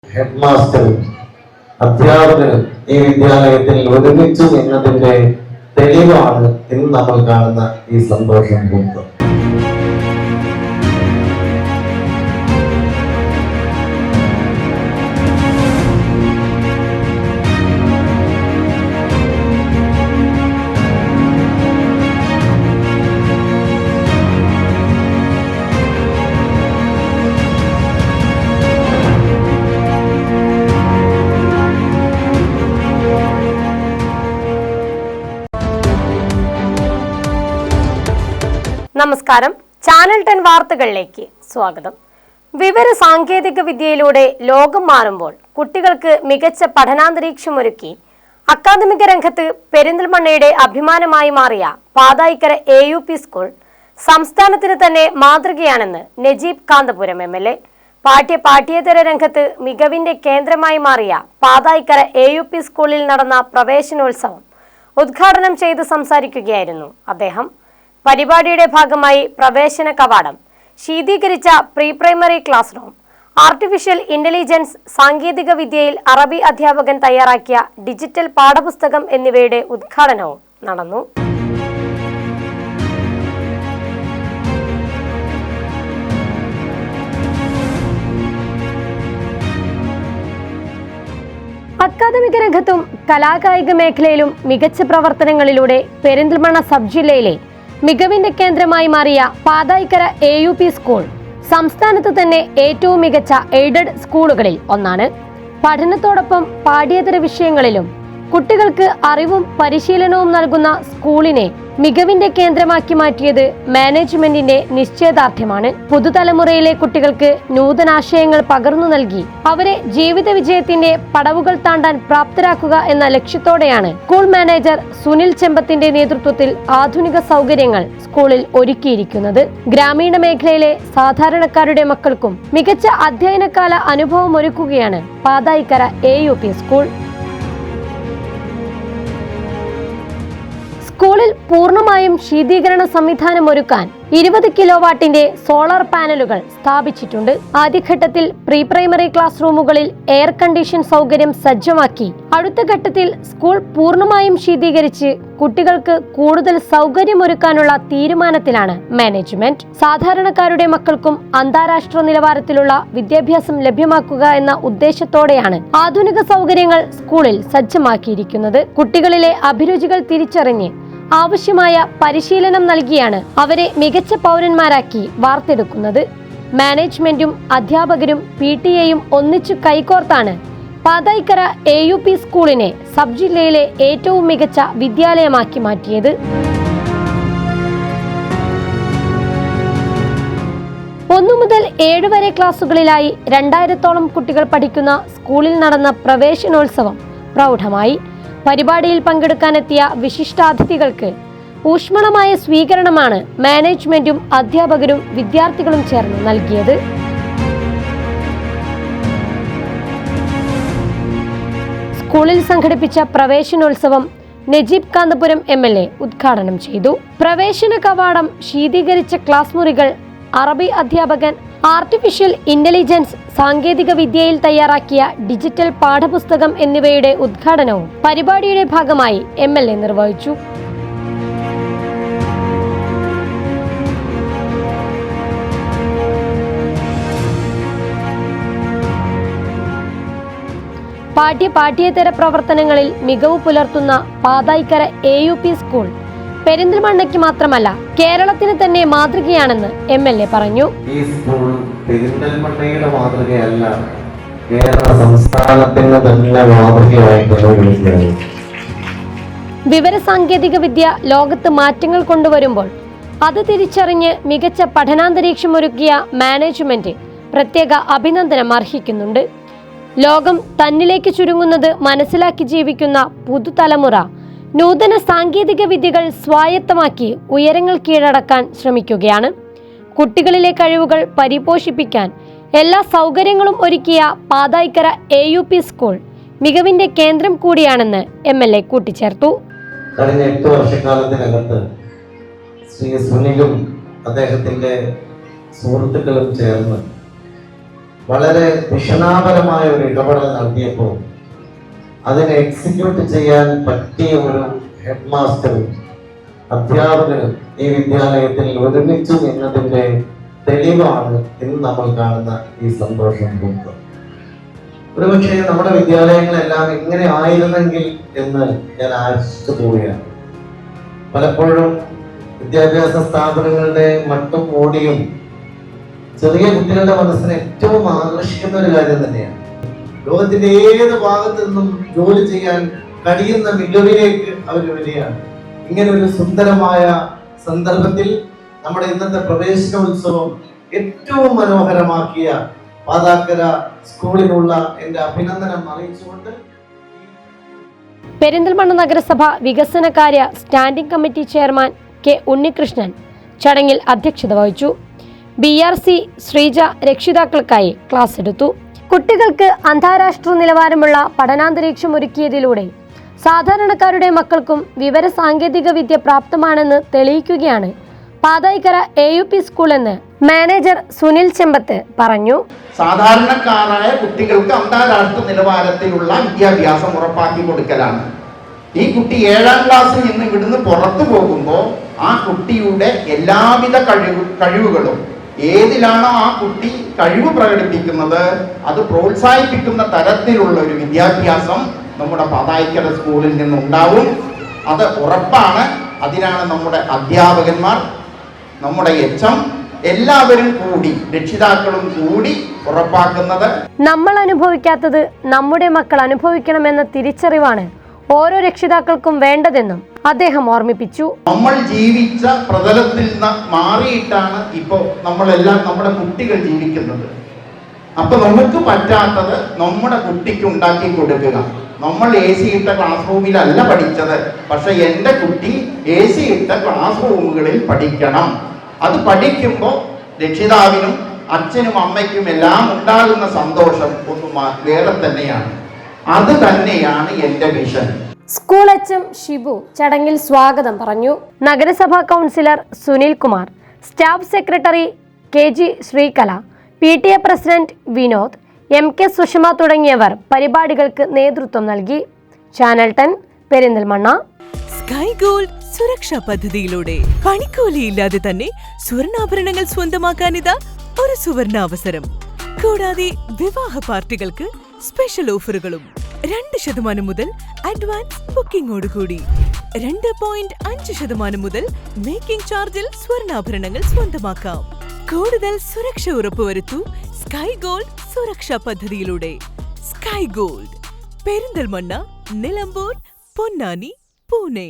Head മാസ്റ്ററും അധ്യാപകരും ഈ വിദ്യാലയത്തിൽ ഒരുമിച്ച് നിന്നതിന്റെ തെളിവാണ് ഇന്ന് നമ്മൾ കാണുന്ന ഈ സന്തോഷ മുഹൂർത്തം. നമസ്കാരം, ചാനൽ 10 വാർത്തകളിലേക്ക് സ്വാഗതം. വിവര സാങ്കേതിക വിദ്യയിലൂടെ ലോകം മാറുമ്പോൾ കുട്ടികൾക്ക് മികച്ച പഠനാന്തരീക്ഷമൊരുക്കി അക്കാദമിക രംഗത്ത് പെരിന്തൽമണ്ണയുടെ അഭിമാനമായി മാറിയ പാതായിക്കര AUP സ്കൂൾ സംസ്ഥാനത്തിന് തന്നെ മാതൃകയാണെന്ന് നജീബ് കാന്തപുരം MLA. പാഠ്യേതര രംഗത്ത് മികവിന്റെ കേന്ദ്രമായി മാറിയ പാതായിക്കര AUP സ്കൂളിൽ നടന്ന പ്രവേശനോത്സവം ഉദ്ഘാടനം ചെയ്ത് സംസാരിക്കുകയായിരുന്നു അദ്ദേഹം. പരിപാടിയുടെ ഭാഗമായി പ്രവേശന കവാടം, ശീതീകരിച്ച pre primary class room, artificial intelligence, സാങ്കേതിക വിദ്യയിൽ അറബി അധ്യാപകൻ തയ്യാറാക്കിയ ഡിജിറ്റൽ പാഠപുസ്തകം എന്നിവയുടെ ഉദ്ഘാടനവും നടന്നു. അക്കാദമിക രംഗത്തും കലാകായിക മേഖലയിലും മികച്ച പ്രവർത്തനങ്ങളിലൂടെ പെരിന്തൽമണ്ണ സബ് ജില്ലയിലെ മികവിന്റെ കേന്ദ്രമായി മാറിയ പാതായിക്കര AUP സ്കൂൾ സംസ്ഥാനത്ത് തന്നെ ഏറ്റവും മികച്ച എയ്ഡഡ് സ്കൂളുകളിൽ ഒന്നാണ്. പഠനത്തോടൊപ്പം പാഠ്യേതര വിഷയങ്ങളിലും കുട്ടികൾക്ക് അറിവും പരിശീലനവും നൽകുന്ന സ്കൂളിനെ മികവിന്റെ കേന്ദ്രമാക്കി മാറ്റിയത് മാനേജ്മെന്റിന്റെ നിശ്ചയദാർഢ്യമാണ്. പുതുതലമുറയിലെ കുട്ടികൾക്ക് നൂതനാശയങ്ങൾ പകർന്നു നൽകി അവരെ ജീവിത വിജയത്തിന്റെ പടവുകൾ താണ്ടാൻ പ്രാപ്തരാക്കുക എന്ന ലക്ഷ്യത്തോടെയാണ് സ്കൂൾ മാനേജർ സുനിൽ ചെമ്പത്തിന്റെ നേതൃത്വത്തിൽ ആധുനിക സൗകര്യങ്ങൾ സ്കൂളിൽ ഒരുക്കിയിരിക്കുന്നത്. ഗ്രാമീണ മേഖലയിലെ സാധാരണക്കാരുടെ മക്കൾക്കും മികച്ച അധ്യയനകാല അനുഭവം ഒരുക്കുകയാണ് പാതായിക്കര AUP സ്കൂൾ. സ്കൂളിൽ പൂർണ്ണമായും ശീതീകരണ സംവിധാനം ഒരുക്കാൻ 20 കിലോവാട്ടിന്റെ സോളാർ പാനലുകൾ സ്ഥാപിച്ചിട്ടുണ്ട്. ആദ്യഘട്ടത്തിൽ പ്രീ പ്രൈമറി ക്ലാസ് റൂമുകളിൽ എയർ കണ്ടീഷൻ സൗകര്യം സജ്ജമാക്കി അടുത്ത ഘട്ടത്തിൽ സ്കൂൾ പൂർണ്ണമായും ശീതീകരിച്ച് കുട്ടികൾക്ക് കൂടുതൽ സൗകര്യമൊരുക്കാനുള്ള തീരുമാനത്തിലാണ് മാനേജ്മെന്റ്. സാധാരണക്കാരുടെ മക്കൾക്കും അന്താരാഷ്ട്ര നിലവാരത്തിലുള്ള വിദ്യാഭ്യാസം ലഭ്യമാക്കുക എന്ന ഉദ്ദേശത്തോടെയാണ് ആധുനിക സൗകര്യങ്ങൾ സ്കൂളിൽ സജ്ജമാക്കിയിരിക്കുന്നത്. കുട്ടികളിലെ അഭിരുചികൾ തിരിച്ചറിഞ്ഞ് ആവശ്യമായ പരിശീലനം നൽകിയാണ് അവരെ മികച്ച പൗരന്മാരാക്കി വാർത്തെടുക്കുന്നത്. മാനേജ്മെന്റും അധ്യാപകരും PTA ഒന്നിച്ചു കൈകോർത്താണ് പാതായിക്കര AUP സ്കൂളിനെ സബ് ജില്ലയിലെ ഏറ്റവും മികച്ച വിദ്യാലയമാക്കി മാറ്റിയത്. 1 മുതൽ 7 വരെ ക്ലാസുകളിലായി 2000ഓളം കുട്ടികൾ പഠിക്കുന്ന സ്കൂളിൽ നടന്ന പ്രവേശനോത്സവം പ്രൗഢമായി. പരിപാടിയിൽ പങ്കെടുക്കാനെത്തിയ വിശിഷ്ടാതിഥികൾക്ക് ഊഷ്മളമായ സ്വീകരണമാണ് മാനേജ്മെന്റും അധ്യാപകരും വിദ്യാർത്ഥികളും ചേർന്ന് നൽകിയത്. സ്കൂളിൽ സംഘടിപ്പിച്ച പ്രവേശനോത്സവം നജീബ് കാന്തപുരം MLA ഉദ്ഘാടനം ചെയ്തു. പ്രവേശന കവാടം, ശീതീകരിച്ച ക്ലാസ് മുറികൾ, അറബി അധ്യാപകൻ, ആർട്ടിഫിഷ്യൽ ഇന്റലിജൻസ്, സാങ്കേതിക വിദ്യയിൽ തയ്യാറാക്കിയ ഡിജിറ്റൽ പാഠപുസ്തകം എന്നിവയുടെ ഉദ്ഘാടനവും പരിപാടിയുടെ ഭാഗമായി MLA നിർവഹിച്ചു. പാഠ്യേതര പ്രവർത്തനങ്ങളിൽ മികവ് പുലർത്തുന്ന പാതായിക്കര AUP സ്കൂൾ പെരിന്തൽമണ്ണയ്ക്ക് മാത്രമല്ല കേരളത്തിന് തന്നെ മാതൃകയാണെന്ന് MLA പറഞ്ഞു. ഈ സ്കൂൾ പെരിന്തൽമണ്ണയുടെ മാതൃകയല്ല, കേരള സംസ്ഥാനത്തിന് തന്നെ മാതൃകയായിട്ടുള്ള. വിവര സാങ്കേതിക വിദ്യ ലോകത്ത് മാറ്റങ്ങൾ കൊണ്ടുവരുമ്പോൾ അത് തിരിച്ചറിഞ്ഞ് മികച്ച പഠനാന്തരീക്ഷം ഒരുക്കിയ മാനേജ്മെന്റ് പ്രത്യേക അഭിനന്ദനം അർഹിക്കുന്നുണ്ട്. ലോകം തന്നിലേക്ക് ചുരുങ്ങുന്നത് മനസ്സിലാക്കി ജീവിക്കുന്ന പുതുതലമുറ നൂതന സാങ്കേതിക വിദ്യകൾ സ്വായത്തമാക്കി ഉയരങ്ങൾ കീഴടക്കാൻ ശ്രമിക്കുകയാണ്. കുട്ടികളിലെ കഴിവുകൾ പരിപോഷിപ്പിക്കാൻ എല്ലാ സൗകര്യങ്ങളും ഒരുക്കിയ പാതായിക്കര AUP സ്കൂൾ മികവിന്റെ കേന്ദ്രം കൂടിയാണെന്ന് MLA കൂട്ടിച്ചേർത്തു. കഴിഞ്ഞ 8 വർഷക്കാലത്തിനകത്ത് സുനിലും അദ്ദേഹത്തിന്റെ സുഹൃത്തുക്കളും ചേർന്ന് വളരെ ദിഷണാപരമായ ഒരു ഇടപെടൽ നടത്തിയപ്പോൾ അതിനെ എക്സിക്യൂട്ട് ചെയ്യാൻ പറ്റിയ ഒരു ഹെഡ് മാസ്റ്ററും അധ്യാപകനും ഈ വിദ്യാലയത്തിൽ ഒരുമിച്ച് നിന്നതിന്റെ തെളിവാണ് ഇന്ന് നമ്മൾ കാണുന്ന ഈ സന്തോഷ മുഹൂർത്തം. ഒരുപക്ഷെ നമ്മുടെ വിദ്യാലയങ്ങളെല്ലാം ഇങ്ങനെ ആയിരുന്നെങ്കിൽ എന്ന് ഞാൻ ആശിച്ചു പോവുകയാണ്. പലപ്പോഴും വിദ്യാഭ്യാസ സ്ഥാപനങ്ങളുടെ മട്ടും ഓടിയും ചെറിയ കുട്ടികളുടെ മനസ്സിനെ ഏറ്റവും ആകർഷിക്കുന്ന ഒരു കാര്യം തന്നെയാണ്. ലോകത്തിന്റെ ഏത് ഭാഗത്തു നിന്നും ജോലി ചെയ്യാൻ കഴിയുന്ന മികവിലേക്ക് അവർ വരികയാണ്. ഇങ്ങനെ ഒരു സുന്ദരമായ സന്ദർഭത്തിൽ നമ്മുടെ ഇന്നത്തെ പ്രവേശനോത്സവം ഏറ്റവും മനോഹരമാക്കിയ പാതാക്കര സ്കൂളിനുള്ള എൻ്റെ അഭിനന്ദനം അറിയിച്ചുകൊണ്ട് പെരിന്തൽമണ്ണ നഗരസഭ വികസനകാര്യ standing committee chairman K Unnikrishnan ചടങ്ങിൽ അധ്യക്ഷത വഹിച്ചു. BRC ശ്രീജ രക്ഷിതാക്കൾക്കായി ക്ലാസ് എടുത്തു. കുട്ടികൾക്ക് അന്താരാഷ്ട്ര നിലവാരമുള്ള പഠനാന്തരീക്ഷം ഒരുക്കിയതിലൂടെ സാധാരണക്കാരുടെ മക്കൾക്കും വിവര സാങ്കേതിക വിദ്യ പ്രാപ്തമാണെന്ന് തെളിയിക്കുകയാണ് പാതായിക്കര AUP സ്കൂൾ എന്ന് മാനേജർ സുനിൽ ചെമ്പത്ത് പറഞ്ഞു. സാധാരണക്കാരായ കുട്ടികൾക്ക് അന്താരാഷ്ട്ര നിലവാരത്തിലുള്ള വിദ്യാഭ്യാസം ഉറപ്പാക്കി കൊടുക്കലാണ്. ഈ കുട്ടി 7ാം ക്ലാസ്സിൽ നിന്ന് ഇവിടുന്ന് പുറത്തു പോകുമ്പോൾ ആ കുട്ടിയുടെ എല്ലാവിധ കഴിവുകളും ഏതിലാണോ ആ കുട്ടി കഴിവ് പ്രകടിപ്പിക്കുന്നത് അത് പ്രോത്സാഹിപ്പിക്കുന്ന തരത്തിലുള്ള ഒരു വിദ്യാഭ്യാസം നമ്മുടെ പാതായിക്കര സ്കൂളിൽ നിന്നുണ്ടാവും. അത് ഉറപ്പാണ്. അതിനാണ് നമ്മുടെ അധ്യാപകന്മാർ, നമ്മുടെ HM എല്ലാവരും കൂടി, രക്ഷിതാക്കളും കൂടി ഉറപ്പാക്കുന്നത്. നമ്മൾ അനുഭവിക്കാത്തത് നമ്മുടെ മക്കൾ അനുഭവിക്കണമെന്ന തിരിച്ചറിവാണ് ഓരോ രക്ഷിതാക്കൾക്കും വേണ്ടതെന്നും അദ്ദേഹം ഓർമ്മിപ്പിച്ചു. നമ്മൾ ജീവിച്ച പ്രതലത്തിൽ നിന്ന് മാറിയിട്ടാണ് ഇപ്പോൾ നമ്മളെല്ലാം നമ്മുടെ കുട്ടികൾ ജീവിക്കുന്നത്. അപ്പൊ നമുക്ക് പറ്റാത്തത് നമ്മുടെ കുട്ടിക്ക് ഉണ്ടാക്കി കൊടുക്കുക. നമ്മൾ AC ഇട്ട ക്ലാസ് റൂമിലല്ല പഠിച്ചത്, പക്ഷെ എൻ്റെ കുട്ടി AC ഇട്ട ക്ലാസ് റൂമുകളിൽ പഠിക്കണം. അത് പഠിക്കുമ്പോൾ രക്ഷിതാവിനും അച്ഛനും അമ്മയ്ക്കും എല്ലാം ഉണ്ടാകുന്ന സന്തോഷം ഒന്നും വേറെ തന്നെയാണ്. അത് തന്നെയാണ് എൻ്റെ വിഷൻ. സ്കൂൾ HM ഷിബു ചടങ്ങിൽ സ്വാഗതം പറഞ്ഞു. നഗരസഭാ councillor Sunil Kumar, staff secretary KG Sreekala, PTA president Vinod, MK Sushma തുടങ്ങിയവർ പരിപാടികൾക്ക് നേതൃത്വം നൽകി. ചാനൽ 10 പെരിന്തൽമണ്ണ. സ്കൈ ഗോൾഡ് സുരക്ഷാ പദ്ധതിയിലൂടെ പണിക്കൂലിയില്ലാതെ തന്നെ സ്വർണ്ണാഭരണങ്ങൾ സ്വന്തമാക്കാനിതാ ഒരു സുവർണാവസരം. കൂടാതെ വിവാഹ പാർട്ടികൾക്ക് സ്പെഷ്യൽ ഓഫറുകളും 2% മുതൽ അഡ്വാൻസ് ബുക്കിംഗോടുകൂടി 2.5% മുതൽ മേക്കിംഗ് ചാർജിൽ സ്വർണ്ണാഭരണങ്ങൾ സ്വന്തമാക്കാം. കൂടുതൽ സുരക്ഷ ഉറപ്പുവരുത്തൂ സ്കൈ ഗോൾഡ് സുരക്ഷാ പദ്ധതിയിലൂടെ. Sky gold Perinthalmanna, Nilambur, Ponnani, Pune.